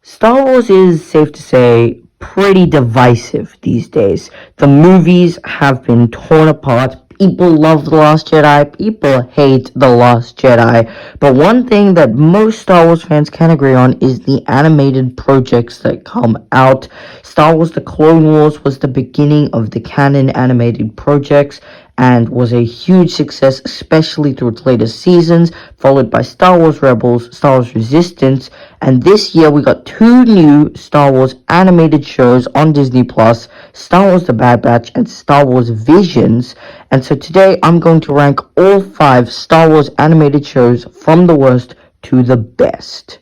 Star Wars is, safe to say, pretty divisive these days. The movies have been torn apart. People love The Last Jedi, people hate The Last Jedi. But one thing that most Star Wars fans can agree on is the animated projects that come out. Star Wars The Clone Wars was the beginning of the canon animated projects and was a huge success, especially through its later seasons, followed by Star Wars Rebels, Star Wars Resistance, and this year we got two new Star Wars animated shows on Disney Plus, Star Wars The Bad Batch and Star Wars Visions. And so today I'm going to rank all five Star Wars animated shows from the worst to the best.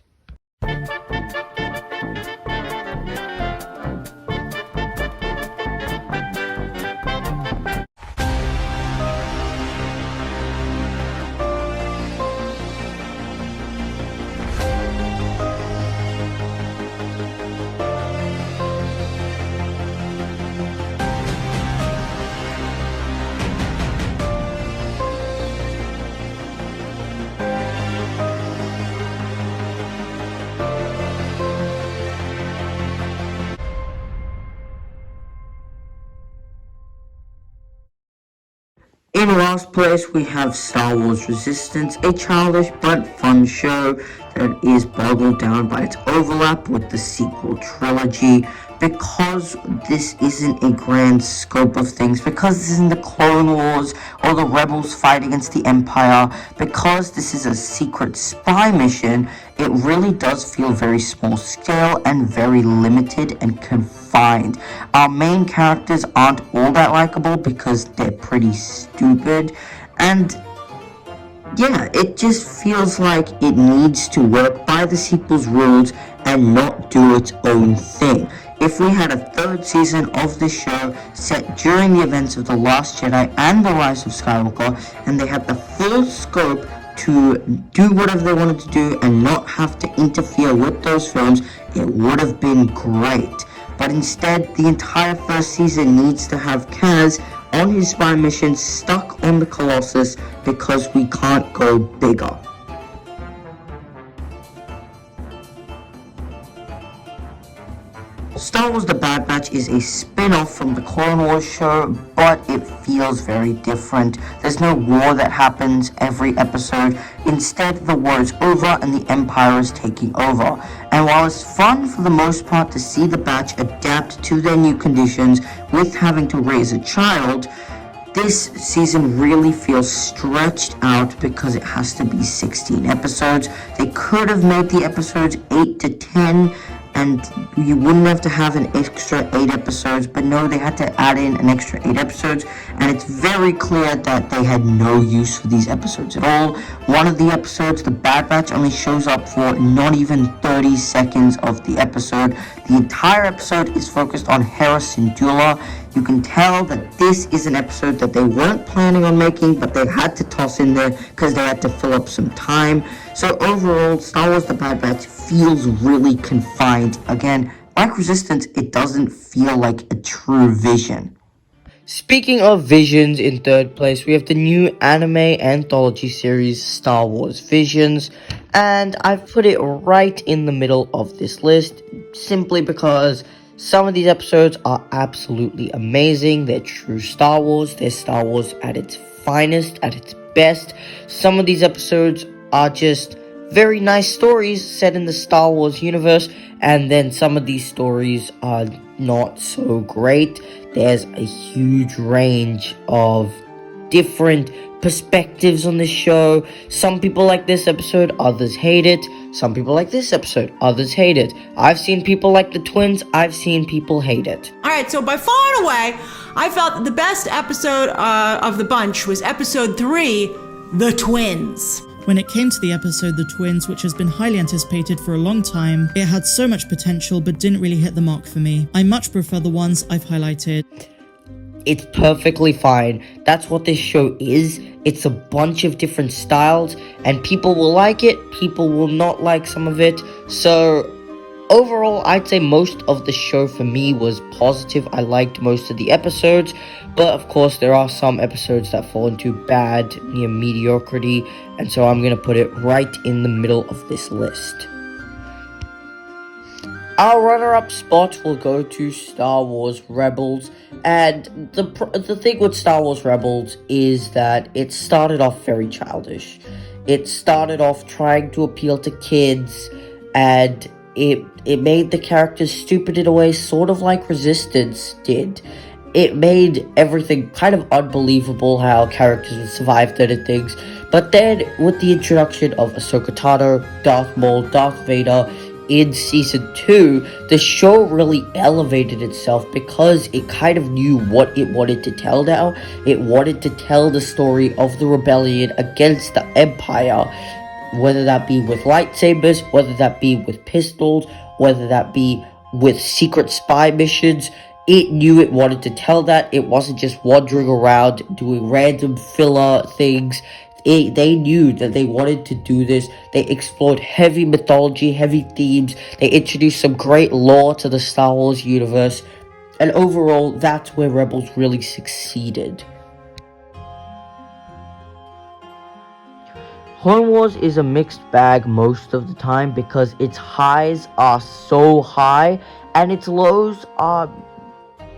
In last place, we have Star Wars Resistance, a childish but fun show that is boggled down by its overlap with the sequel trilogy. Because this isn't a grand scope of things, because this isn't the Clone Wars or the Rebels fight against the Empire, because this is a secret spy mission, it really does feel very small scale and very limited and confined. Our main characters aren't all that likable because they're pretty stupid, and yeah, it just feels like it needs to work by the sequel's rules and not do its own thing. If we had a third season of this show set during the events of The Last Jedi and The Rise of Skywalker, and they had the full scope to do whatever they wanted to do and not have to interfere with those films, it would have been great. But instead, the entire first season needs to have Kaz on his spy mission stuck on the Colossus because we can't go bigger. Star Wars The Bad Batch is a spin-off from the Clone Wars show, but it feels very different. There's no war that happens every episode. Instead, the war is over and the Empire is taking over. And while it's fun for the most part to see the Batch adapt to their new conditions with having to raise a child, this season really feels stretched out because it has to be 16 episodes. They could have made the episodes 8 to 10, and you wouldn't have to have an extra 8 episodes, but no, they had to add in an extra 8 episodes, and it's very clear that they had no use for these episodes at all. One of the episodes, The Bad Batch, only shows up for not even 30 seconds of the episode. The entire episode is focused on Hera Syndulla. You can tell that this is an episode that they weren't planning on making, but they had to toss in there because they had to fill up some time. So overall, Star Wars The Bad Batch feels really confined. Again, like Resistance, it doesn't feel like a true vision. Speaking of visions, in third place, we have the new anime anthology series, Star Wars Visions, and I've put it right in the middle of this list, simply because some of these episodes are absolutely amazing. They're true Star Wars. They're Star Wars at its finest, at its best. Some of these episodes are just very nice stories set in the Star Wars universe, and then some of these stories are not so great. There's a huge range of different perspectives on the show. Some people like this episode, others hate it. Some people like this episode, others hate it. I've seen people like the twins, I've seen people hate it. Alright, so by far and away, I felt that the best episode of the bunch was episode 3, The Twins. When it came to the episode The Twins, which has been highly anticipated for a long time, it had so much potential but didn't really hit the mark for me. I much prefer the ones I've highlighted. It's perfectly fine. That's what this show is. It's a bunch of different styles, and people will like it, people will not like some of it. So overall, I'd say most of the show for me was positive. I liked most of the episodes, but of course there are some episodes that fall into bad, near mediocrity, and so I'm going to put it right in the middle of this list. Our runner-up spot will go to Star Wars Rebels, and the thing with Star Wars Rebels is that it started off very childish. It started off trying to appeal to kids, and it made the characters stupid in a way, sort of like Resistance did. It made everything kind of unbelievable how characters would survive certain things. But then, with the introduction of Ahsoka Tano, Darth Maul, Darth Vader, in Season 2, the show really elevated itself because it kind of knew what it wanted to tell now. It wanted to tell the story of the rebellion against the Empire, whether that be with lightsabers, whether that be with pistols, whether that be with secret spy missions. It knew it wanted to tell that. It wasn't just wandering around doing random filler things. They knew that they wanted to do this. They explored heavy mythology, heavy themes. They introduced some great lore to the Star Wars universe. And overall, that's where Rebels really succeeded. Clone Wars is a mixed bag most of the time because its highs are so high and its lows are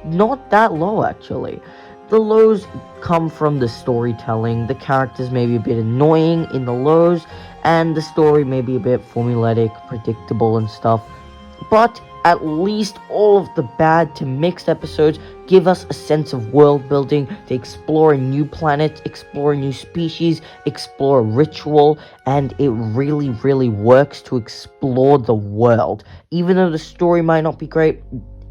not that low, actually. The lows come from the storytelling. The characters may be a bit annoying in the lows, and the story may be a bit formulaic, predictable and stuff. But at least all of the bad to mixed episodes give us a sense of world building, to explore a new planet, explore a new species, explore a ritual, and it really, really works to explore the world. Even though the story might not be great,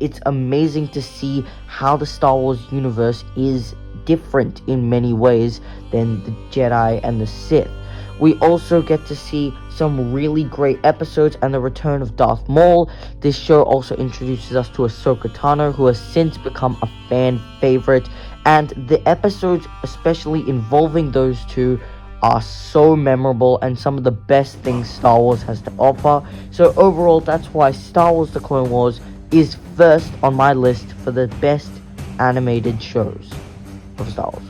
it's amazing to see how the Star Wars universe is different in many ways than the Jedi and the Sith. We also get to see some really great episodes and the return of Darth Maul. This show also introduces us to Ahsoka Tano, who has since become a fan favorite, and the episodes, especially involving those two, are so memorable and some of the best things Star Wars has to offer. So overall, that's why Star Wars The Clone Wars is first on my list for the best animated shows of Star Wars.